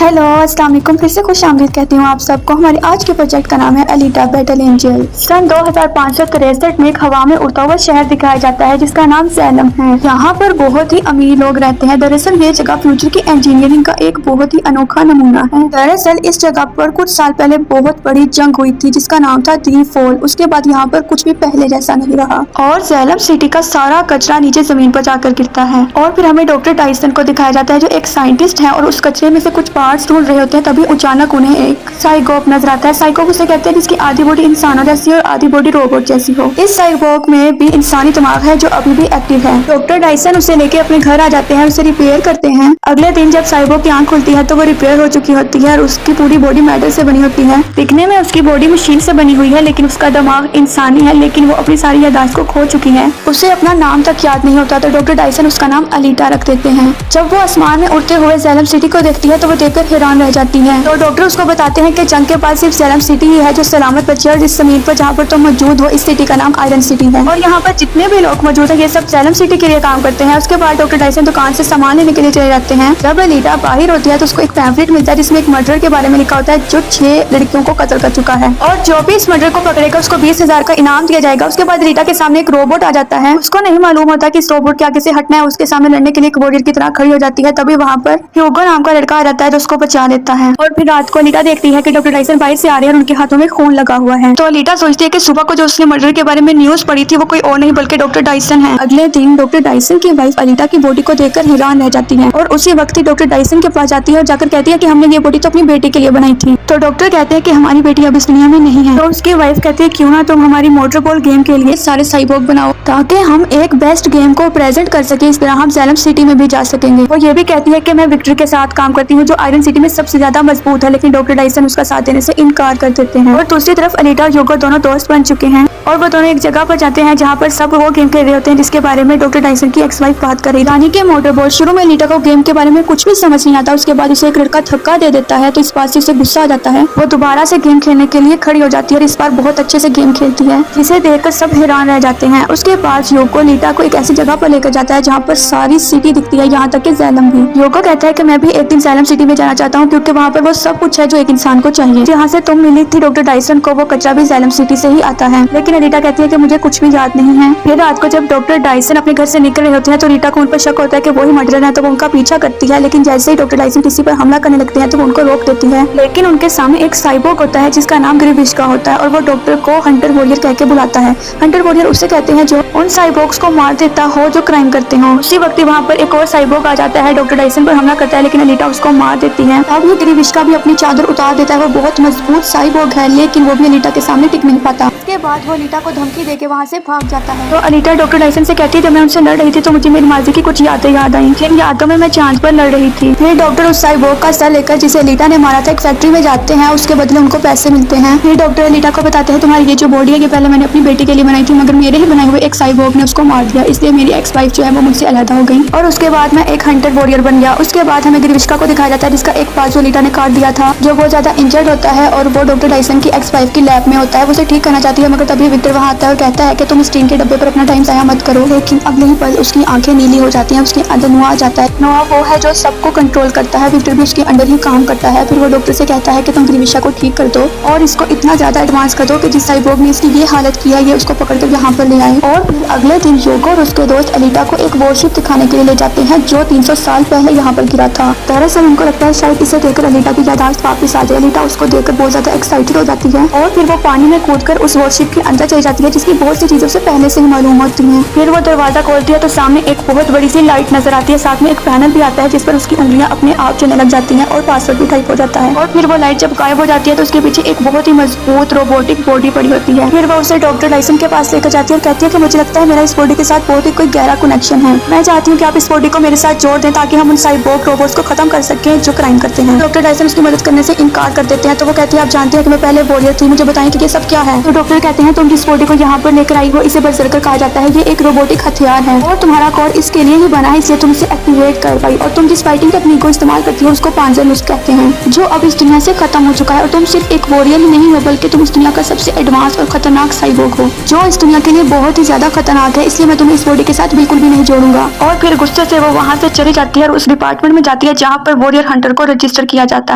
Hello अस्सलाम वालेकुम, फिर से खुश आमदीद कहती हूँ आप सबको। हमारे आज के प्रोजेक्ट का नाम है अलीटा बैटल एंजल। सन 2563 में एक हवा में उड़ता हुआ शहर दिखाया जाता है जिसका नाम सैलम है। यहाँ पर बहुत ही अमीर लोग रहते हैं। दरअसल ये जगह फ्यूचर की इंजीनियरिंग का एक बहुत ही अनोखा नमूना है। दरअसल इस जगह पर कुछ साल पहले बहुत बड़ी जंग हुई थी जिसका नाम था दी फॉल। उसके बाद यहाँ पर कुछ भी पहले जैसा नहीं रहा और सैलम सिटी का सारा कचरा नीचे जमीन पर जाकर गिरता है। और फिर हमें डॉक्टर टाइसन को दिखाया जाता है जो एक साइंटिस्ट है और उस कचरे में से कुछ पार्ट्स ढूंढ रहे होते हैं। तभी अचानक उन्हें एक साइबोर्ग नजर आता है। साइबोर्ग उसे कहते हैं जिसकी आधी बॉडी इंसानों जैसी और आधी बॉडी रोबोट जैसी हो। इस साइबोर्ग में भी इंसानी दिमाग है जो अभी भी एक्टिव है। डॉक्टर टाइसन उसे लेके अपने घर आ जाते हैं, उसे रिपेयर करते हैं। अगले दिन जब साइबोर्ग की आंख खुलती है तो वो रिपेयर हो चुकी होती है और उसकी पूरी बॉडी मेटल से बनी होती है। दिखने में उसकी बॉडी मशीन से बनी हुई है लेकिन उसका दिमाग इंसानी है। लेकिन वो अपनी सारी यादाश्त को खो चुकी है। उसे अपना नाम तक याद नहीं होता तो डॉक्टर टाइसन उसका नाम अलीटा रख देते हैं। जब वो आसमान में उड़ते हुए सैलम सिटी को देखती है तो वो देखकर हैरान रह जाती है। तो डॉक्टर उसको बताते हैं कि जंग के पास सिर्फ सैलम सिटी ही है जो सलामत बची है और जिस जमीन पर जहाँ पर तुम मौजूद हो इस सिटी का नाम आयरन सिटी है। और यहाँ पर जितने भी लोग मौजूद है ये सब सैलम सिटी के लिए काम करते हैं। उसके बाद डॉक्टर टाइसन दुकान से सामान लेने के लिए चले जाते हैं। जब अलीटा बाहर होती है तो उसको एक पैम्फलेट मिलता है जिसमें एक मर्डर के बारे में लिखा होता है जो 6 लड़कियों को कत्ल कर चुका है और जो भी इस मर्डर को पकड़ेगा उसको 20,000 का इनाम दिया जाएगा। उसके बाद अलीटा के सामने एक रोबोट आ जाता है। उसको नहीं मालूम होता कि इस रोबोट के आगे से हटना है। उसके सामने लड़ने के लिए एक वॉरियर की तरह खड़ी हो जाती है। तभी वहाँ पर ह्यूगो नाम का लड़का आ जाता है जो उसको बचा लेता है। और फिर रात को अलीटा देखती है कि डॉक्टर टाइसन बाहर से आ रहे हैं और उनके हाथों में खून लगा हुआ है। तो अलीटा सोचती है कि सुबह को जो उसने मर्डर के बारे में न्यूज पढ़ी थी वो कोई और नहीं बल्कि डॉक्टर टाइसन है। अगले दिन डॉक्टर टाइसन की वाइफ अलीटा की बॉडी को देखकर हैरान रह जाती है और उसी वक्त ही डॉक्टर टाइसन के पास जाती है और जाकर कहती है कि हमने ये बॉडी तो अपनी बेटी के लिए बनाई थी। तो डॉक्टर कहते हैं कि हमारी बेटी अब इस दुनिया में नहीं है। तो उसकी वाइफ कहती है क्यों ना तुम हमारी मोटर बॉल गेम के लिए सारे साइबोर्ग बनाओ ताकि हम एक बेस्ट गेम को प्रेजेंट कर सके। इस तरह हम सैलम सिटी में भी जा सकेंगे। वो ये भी कहती है कि मैं विक्ट्री के साथ काम करती हूँ जो आयरन सिटी में सबसे ज्यादा मजबूत है। लेकिन डॉक्टर टाइसन उसका साथ देने से इनकार कर देते हैं। और दूसरी तरफ अलीटा और ह्यूगो दोनों दोस्त बन चुके हैं और वो दोनों एक जगह पर जाते हैं जहाँ पर सब वो गेम खेल रहे होते हैं जिसके बारे में डॉक्टर टाइसन की एक्स वाइफ बात कर रही रानी के मोटर बॉल। शुरू में अलीटा को गेम के बारे में कुछ भी समझ नहीं आता। उसके बाद उसे एक लड़का धक्का दे देता है तो इस बात से उसे गुस्सा आ जाता है। वो दोबारा से गेम खेलने के लिए खड़ी हो जाती है और इस बार बहुत अच्छे से गेम खेलती है जिसे देखकर सब हैरान रह जाते हैं। उसके बाद ह्यूगो अलीटा को एक ऐसी जगह पर लेकर जाता है जहाँ पर सारी सिटी दिखती है, यहाँ तक कि सैलम भी। ह्यूगो कहता है कि मैं भी एक दिन सैलम सिटी में जाना चाहता हूँ क्योंकि वहाँ पर वो सब कुछ है जो एक इंसान को चाहिए। जहाँ से तुम मिली थी डॉक्टर टाइसन को वो कचरा भी सैलम सिटी से ही आता है। लेकिन अलीटा कहती है कि मुझे कुछ भी याद नहीं है। फिर रात को जब डॉक्टर टाइसन अपने घर से निकल रहे होते हैं तो रीटा को उन पर शक होता है कि वो ही मर्डरर है तो वो उनका पीछा करती है। लेकिन जैसे ही डॉक्टर टाइसन किसी पर हमला करने लगते हैं तो वो उनको रोक देती है। लेकिन उनके सामने एक साइबोर्ग होता है जिसका नाम ग्रिविश्का होता है और वो डॉक्टर को हंटर वॉरियर कह के बुलाता है। हंटर वॉरियर उसे कहते हैं जो उन साइबोर्ग्स को मार देता हो जो क्राइम करते हो। उसी वक्त वहाँ पर एक और साइबोर्ग आ जाता है, डॉक्टर टाइसन पर हमला करता है लेकिन अलीटा उसको मार देती है। अब ये ग्रिविश्का भी अपनी चादर उतार देता है। वो बहुत मजबूत साइबोर्ग है लेकिन वो भी अलीटा के सामने टिक नहीं पाता। इसके बाद वो अलीटा को धमकी देके वहाँ से भाग जाता है। तो अलीटा डॉक्टर टाइसन से कहती है जब मैं उनसे लड़ रही थी तो मुझे मेरी माजी की कुछ यादें याद आई। जिन यादों में मैं चांद पर लड़ रही थी। फिर डॉक्टर उस साइबोर्ग का सर लेकर जिसे अलीटा ने मारा था एक फैक्ट्री में जाते हैं। उसके बदले उनको पैसे मिलते हैं। फिर डॉक्टर अलीटा को बताते हैं तुम्हारी ये जो बॉडी है ये पहले मैंने अपनी बेटी के लिए बनाई थी मगर मेरे ही बनाए हुए एक साइबोर्ग ने उसको मार दिया, इसलिए मेरी एक्स वाइफ जो है वो मुझसे अलग हो गई और उसके बाद मैं एक हंटर वॉरियर बन गया। उसके बाद हमें ग्रिविश्का को दिखाया जाता है जिसका एक बाजू अलीटा ने काट दिया था जो बहुत ज्यादा इंजर्ड होता है और वो डॉक्टर टाइसन की एक्स वाइफ की लैब में होता है। वो उसे ठीक करना चाहती है मगर तभी विक्टर वहाँ आता है और कहता है कि तुम इस टीन के डब्बे पर अपना टाइम जाया मत करो। लेकिन अगले ही पल उसकी आंखें नीली हो जाती हैं। उसके अंदर नोआ आ जाता है। नोआ वो है जो सबको कंट्रोल करता है। विक्टर भी उसके अंदर ही काम करता है। फिर वो डॉक्टर से कहता है कि तुम ग्रिविश्का को ठीक कर दो और इसको इतना ज्यादा एडवांस कर दो कि जिस साइबोर्ग ने इसकी ये हालत की है ये उसको पकड़कर यहाँ पर ले आए। और फिर अगले दिन ह्यूगो और उसके दोस्त अलीटा को एक वॉरशिप दिखाने के लिए ले जाते हैं जो 300 साल पहले यहाँ पर गिरा था। दरअसल उनको लगता है शायद इसे देखकर अलीटा की यादाश्त वापस आ जाए। अलीटा उसको देखकर बहुत ज्यादा एक्साइटेड हो जाती है और फिर वो पानी में कूदकर उस वॉरशिप के अंदर चली जाती है जिसकी बहुत सी चीजों से पहले से ही मालूम होती है। फिर वो दरवाजा खोलती है तो सामने एक बहुत बड़ी सी लाइट नजर आती है। साथ में एक पैनल भी आता है जिस पर उसकी उंगलियां अपने आप चलने लग जाती हैं और पासवर्ड भी टाइप हो जाता है। और फिर वो लाइट जब गायब हो जाती है तो उसके पीछे एक बहुत ही मजबूत रोबोटिक बॉडी पड़ी होती है। फिर वो उसे डॉक्टर टाइसन के पास लेकर जाती है और कहती है कि मुझे लगता है मेरा इस बॉडी के साथ बहुत ही कोई गहरा कनेक्शन है। मैं चाहती हूँ कि आप इस बॉडी को मेरे साथ जोड़ दें ताकि हम उन साइबोर्ग रोबोट्स को खत्म कर सकें जो क्राइम करते हैं। डॉक्टर टाइसन उसकी मदद करने से इनकार कर देते हैं। तो वो कहती है आप जानते हैं कि मैं पहले वॉरियर थी, मुझे बताएं कि ये सब क्या है। तो डॉक्टर कहते हैं तुम जिस बॉडी को यहाँ पर लेकर आई हो इसे बरसरकर कहा जाता है। ये एक रोबोटिक हथियार है और तुम्हारा कोड इसके लिए ही बना है, इसलिए तुम इसे एक्टिवेट कर पाई। और तुम जिस फाइटिंग टेक्निक को इस्तेमाल करती हो उसको पांजरनुस्ट कहते हैं जो अब इस दुनिया से खत्म हो चुका है। और तुम सिर्फ एक वॉरियर ही नहीं हो बल्कि तुम इस दुनिया का सबसे एडवांस और खतरनाक साइबोर्ग हो जो इस दुनिया के लिए बहुत ही ज्यादा खतरनाक है, इसलिए मैं तुम्हें इस बॉडी के साथ बिल्कुल भी नहीं जोड़ूंगा। और फिर गुस्से से वो वहाँ से चली जाती है और उस डिपार्टमेंट में जाती है जहाँ पर वॉरियर हंटर हंटर को रजिस्टर किया जाता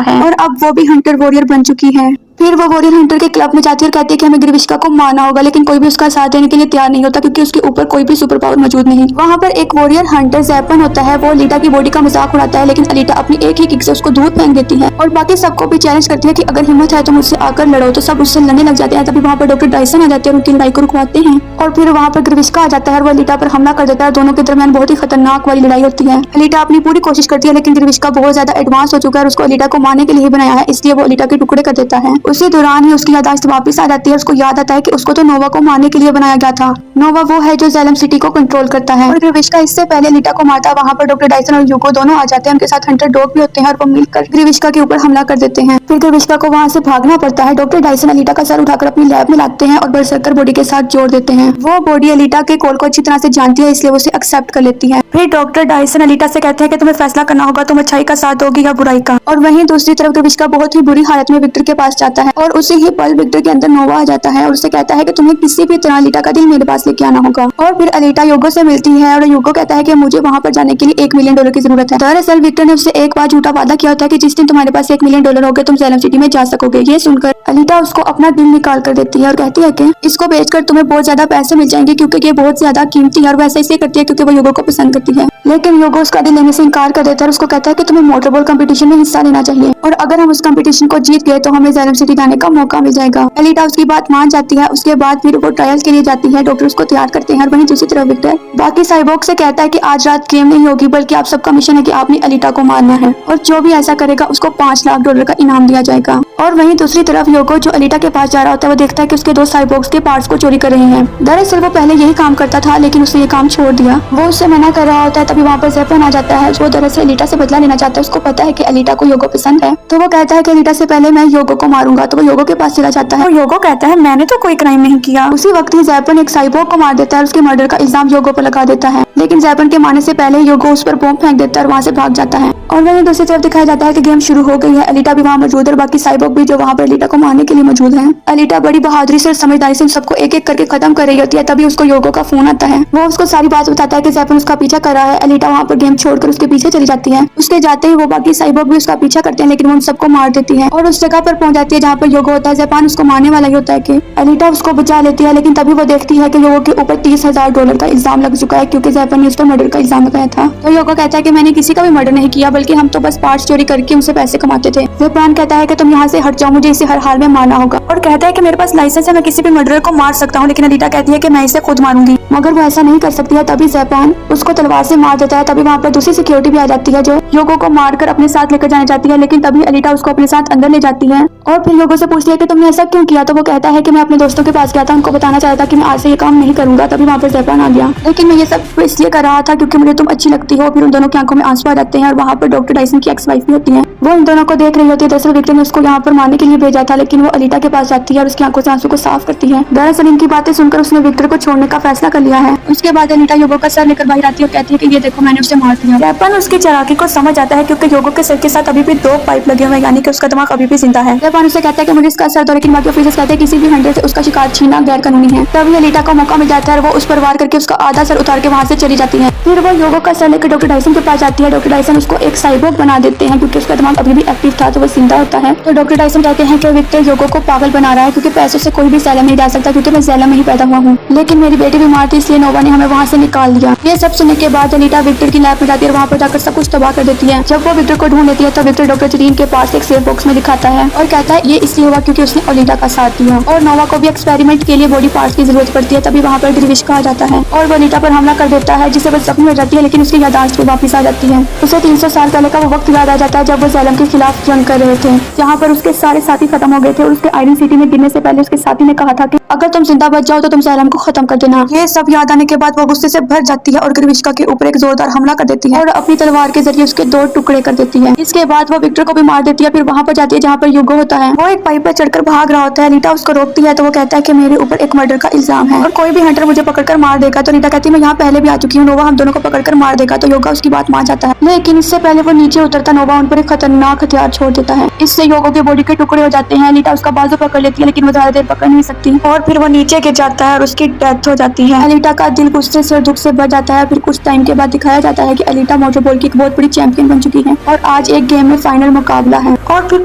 है और अब वो भी हंटर वॉरियर बन चुकी है। फिर वो वॉरियर हंटर के क्लब में जाती है और कहती है कि हमें ग्रीविश्का को मारना होगा, लेकिन कोई भी उसका साथ देने के लिए तैयार नहीं होता क्योंकि उसके ऊपर कोई भी सुपर पावर मौजूद नहीं। वहाँ पर एक वॉरियर हंटर ज़ैपन होता है, वो अलीटा की बॉडी का मजाक उड़ाता है, लेकिन अलीटा अपनी एक ही किक से उसको दूर फेंक देती है और बाकी सबको भी चैलेंज करती है कि अगर हिम्मत है तो मुझसे आकर लड़ो। तो सब उससे लड़ने लग जाते हैं। तभी वहाँ पर डॉक्टर डायसन आ जाते हैं और उनकी लड़ाई को रुकवाते हैं और फिर वहाँ पर ग्रीविश्का आ जाता है और वो अलीटा पर हमला कर देता है। दोनों के दरमियान बहुत ही खतरनाक वाली लड़ाई होती है। अलीटा अपनी पूरी कोशिश करती है, लेकिन ग्रीविश्का बहुत ज्यादा एडवांस हो चुका है और उसको अलीटा को मारने के लिए बनाया है, इसलिए वो अलीटा के टुकड़े कर देता है। उसी दौरान ही उसकी याददाश्त वापस आ जाती है। उसको याद आता है कि उसको तो नोवा को मारने के लिए बनाया गया था। नोवा वो है जो ज़ेलम सिटी को कंट्रोल करता है और ग्रीविश्का इससे पहले अलीटा को मारता है। वहाँ पर डॉक्टर डायसन और यूको दोनों आ जाते हैं, उनके साथ हंटर डॉग भी होते हैं और वो मिलकर ग्रीविश्का के ऊपर हमला कर देते हैं। फिर ग्रीविश्का को वहाँ से भागना पड़ता है। डॉक्टर डायसन अलीटा का सर उठाकर अपनी लैब में लाते हैं और बरसर्कर बॉडी के साथ जोड़ देते हैं। वो बॉडी अलीटा के कॉल को अच्छी तरह से जानती है, इसलिए वो उसे एक्सेप्ट कर लेती है। फिर डॉक्टर डायसन अलीटा से कहते हैं कि तुम्हें फैसला करना होगा, तुम अच्छाई का साथ दोगी या बुराई का। और वहीं दूसरी तरफ ग्रीविश्का बहुत ही बुरी हालत में विक्टर के पास जाता है और उसी ही पल विक्टर के अंदर नोवा आ जाता है और उससे कहता है कि तुम्हें किसी भी तरह अलीटा का दिल मेरे पास लेके आना होगा। और फिर अलीटा योगो से मिलती है और योगो कहता है कि मुझे वहाँ पर जाने के लिए $1 मिलियन की जरूरत है। दरअसल विक्टर ने उससे एक बार झूठा वादा किया होता है कि जिस दिन तुम्हारे पास $1 मिलियन होगा तुम ज़ेलम सिटी में जा सकोगे। ये सुनकर अलीटा उसको अपना दिल निकाल कर देती है और कहती है कि इसको बेचकर तुम्हें बहुत ज्यादा पैसे मिल जाएंगे क्योंकि ये बहुत ज्यादा कीमती है। और वैसे इसलिए करती है क्योंकि वो योगो को पसंद करती है, लेकिन योगो उसका दिल लेने से इनकार कर देता है और उसको कहता है कि तुम्हें मोटरबॉल कंपटीशन में हिस्सा लेना चाहिए और अगर हम उस कंपटीशन को जीत गए तो हमें ज़ेलम सिटी जाने का मौका मिल जाएगा। अलीटा उसकी बात मान जाती है। उसके बाद फिर वो ट्रायल के लिए जाती है, डॉक्टर उसको तैयार करते हैं और वहीं दूसरी तरफ विक्टर बाकी साइबोर्ग से कहता है कि आज रात गेम नहीं होगी बल्कि आप सबका मिशन है कि आपने अलीटा को मारना है और जो भी ऐसा करेगा उसको $5 लाख का इनाम दिया जाएगा। और वहीं दूसरी तरफ योगो जो अलीटा के पास जा रहा होता है वो देखता है कि उसके 2 साइबोर्ग्स के पार्ट्स को चोरी कर रहे हैं। दरअसल वो पहले यही काम करता था, लेकिन उसने ये काम छोड़ दिया। वो उससे मना कर रहा होता है। तभी वहाँ पर ज़ैपन आ जाता है जो दरअसल अलीटा से बदला लेना चाहता है। उसको पता है कि अलीटा को योगो पसंद है, तो वो कहता है कि अलीटा से पहले मैं योगो को मारूंगा। तो वो योगो के पास चला जाता है और योगो कहता है मैंने तो कोई क्राइम नहीं किया। उसी वक्त ही ज़ैपन एक साइबोर्ग को मार देता है और उसके मर्डर का इल्जाम योगो पर लगा देता है, लेकिन ज़ैपन के मारने से पहले योगो उस पर बॉम्ब फेंक देता है और वहाँ से भाग जाता है। और वहीं दूसरी तरफ दिखाया जाता है कि गेम शुरू हो गई है। अलीटा भी वहाँ मौजूद है और बाकी साइबोर्ग भी जो वहाँ पर अलीटा को मारने के लिए मौजूद है। अलीटा बड़ी बहादुरी से और समझदारी से सबको एक एक करके खत्म कर रही होती है। तभी उसको योगो का फोन आता है। वो उसको सारी बात बताता है कि ज़ैपन उसका पीछा कर रहा है। अलीटा वहाँ पर गेम छोड़कर उसके पीछे चली जाती है। उसके जाते ही वो बाकी साइबोर्ग भी उसका पीछा करते हैं, लेकिन वो उन सबको मार देती है और उस जगह पर पहुंच जाती है जहाँ पर योगो होता है। ज़ैपन उसको मारने वाला ही होता है कि अलीटा उसको बचा लेती है, लेकिन तभी वो देखती है कि योगो के ऊपर $30,000 का इल्जाम लग चुका है क्योंकि ज़ैपन ने उस पर मर्डर का इल्जाम लगाया था। तो योगो कहता है कि मैंने किसी का भी मर्डर नहीं किया, बल्कि हम तो बस पार्ट्स चोरी करके उनसे पैसे कमाते थे। ज़ैपन कहता है कि तुम यहाँ से हट जाओ, मुझे इसे हर हाल में मारना होगा और कहता है कि मेरे पास लाइसेंस है, मैं किसी भी मर्डरर को मार सकता हूँ। लेकिन अलीटा कहती है कि मैं इसे खुद मारूंगी, मगर वो ऐसा नहीं कर सकती है। तभी ज़ैपन उसको तलवार से मार देता है। तभी वहाँ पर दूसरी सिक्योरिटी भी आ जाती है जो योगो को मारकर अपने साथ लेकर जाने जाती है, लेकिन तभी अलीटा उसको अपने साथ अंदर ले जाती है और फिर योगो से पूछती है कि तुमने ऐसा क्यों किया। तो वो कहता है कि मैं अपने दोस्तों के पास गया था, उनको बताना चाहता था कि मैं आज से ये काम नहीं करूंगा। तभी वहाँ पर ज़ैपन आ गया, लेकिन मैं ये सब इसलिए कर रहा था क्योंकि मुझे तुम अच्छी लगती हो। फिर उन दोनों की आंखों में आंसू आ जाते हैं और वहाँ पर डॉक्टर डायसन की एक्स वाइफ भी होती है। वो इन दोनों को देख रही होती है। दरअसल विक्टर ने उसको यहाँ पर मारने के लिए भेजा था, लेकिन वो अलीटा के पास जाती है और उसकी आंखों से आंसू को साफ करती है। दरअसल इनकी बातें सुनकर उसने विक्टर को छोड़ने का फैसला कर लिया है। उसके बाद अलीटा योगो का सर लेकर बाहर आती है और कहती है कि ये देखो मैंने उसे मार दिया। ज़ैपन उसकी चालाकी को समझ जाता है क्योंकि योगो के सर के साथ अभी भी 2 पाइप लगे हुए हैं, यानी कि उसका दिमाग अभी भी जिंदा है। ज़ैपन उसे कहता है कि मुझे इसका सर दो, लेकिन बाकी ऑफिसर्स कहते हैं किसी भी हंटर से उसका शिकार छीनना गैर कानूनी है। तभी अलीटा को मौका मिल जाता है और वो उस पर वार करके उसका आधा सर उतार के वहाँ से चली जाती है। फिर वो योगो का सर लेकर डॉक्टर डायसन के पास जाती है। डॉक्टर डायसन उसको एक साइबोर्ग बना देते हैं क्योंकि उसका दिमाग अभी भी एक्टिव था, तो वो जिंदा होता है। तो डॉक्टर डायसन कहते हैं कि विक्टर योगो को पागल बना रहा है क्योंकि पैसों से कोई भी ज़ेलम नहीं जा सकता, क्योंकि मैं ज़ेलम में ही पैदा हुआ हूँ, लेकिन मेरी बेटी बीमार थी इसलिए नोवा ने हमें वहाँ से निकाल दिया। ये सब सुनने के बाद अलीटा विक्टर की लैब में जाती है और वहाँ पर जाकर सब कुछ तबाह कर देती है। जब वो विक्टर को ढूंढ लेती है तो विक्टर डॉक्टर जरीन के पास एक सेफ बॉक्स में दिखाता है और कहता है ये इसलिए हुआ क्योंकि उसने अलीटा का साथ दिया। और नोवा को भी एक्सपेरिमेंट के लिए बॉडी पार्ट्स की जरूरत पड़ती है। तभी वहाँ पर ग्रीविश्का आ जाता है और वो अलीटा पर हमला कर देता है, जिससे वो जख्मी हो जाती है, लेकिन उसकी याददाश्त वापस आ जाती है। उसे 300 साल पहले का वो वक्त याद आ जाता है जब वो ज़ेलम के खिलाफ जंग कर रहे थे, जहाँ पर उसके सारे साथी खत्म हो गए थे और उसके आयरन सिटी में गिरने से पहले उसके साथी ने कहा था कि अगर तुम जिंदा बच जाओ तो तुम ज़ेलम को खत्म कर देना। ये सब याद आने के बाद वो गुस्से से भर जाती है और ग्रीविश्का के ऊपर एक जोरदार हमला कर देती है और अपनी तलवार के जरिए उसके 2 टुकड़े कर देती है। इसके बाद वो विक्टर को भी मार देती है। फिर वहाँ पर जाती है जहाँ पर योगो होता है। वो एक पाइप पर चढ़कर भाग रहा होता है। अलीटा उसको रोकती है तो वो कहता है कि मेरे ऊपर एक मर्डर का इल्जाम है और कोई भी हंटर मुझे पकड़कर मार देगा। तो अलीटा कहती है मैं यहाँ पहले भी आ चुकी हूँ, नोवा हम दोनों को पकड़कर मार देगा। तो योगो उसकी बात मान जाता है, लेकिन इससे पहले वो नीचे उतरता नोवा उन पर एक खतरनाक हथियार छोड़ देता है। इससे योगो के बॉडी के टुकड़े हो जाते हैं। अलीटा उसका बाजू पकड़ लेती है, लेकिन वो ज्यादा देर पकड़ नहीं सकती और और फिर वो नीचे गिर जाता है और उसकी डेथ हो जाती है। एलिटा का दिल गुस्से से और दुख से भर जाता है। फिर कुछ टाइम के बाद दिखाया जाता है कि एलिटा मोटोबॉल की एक बहुत बड़ी चैंपियन बन चुकी है और आज एक गेम में फाइनल मुकाबला है। और फिर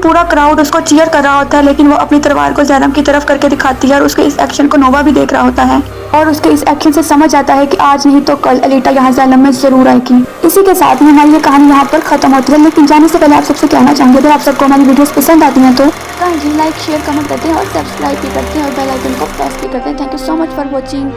पूरा क्राउड उसको चीयर कर रहा होता है, लेकिन वो अपनी तलवार को ज़ैलम की तरफ करके दिखाती है और उसके इस एक्शन को नोवा भी देख रहा होता है और उसके इस एक्शन से समझ आता है कि आज नहीं तो कल एलिटा यहाँ ज़ैलम में जरूर आएगी। इसी के साथ ही हमारी ये कहानी यहाँ पर खत्म होती है। लेकिन जाने से पहले आप सबसे कहना चाहेंगे, अगर आप सबको हमारी वीडियोस पसंद आती हैं तो काइंडली लाइक शेयर कमेंट करते हैं और सब्सक्राइब भी करते हैं और बेल आइकन को प्रेस भी करते हैं। Thank you so much for watching.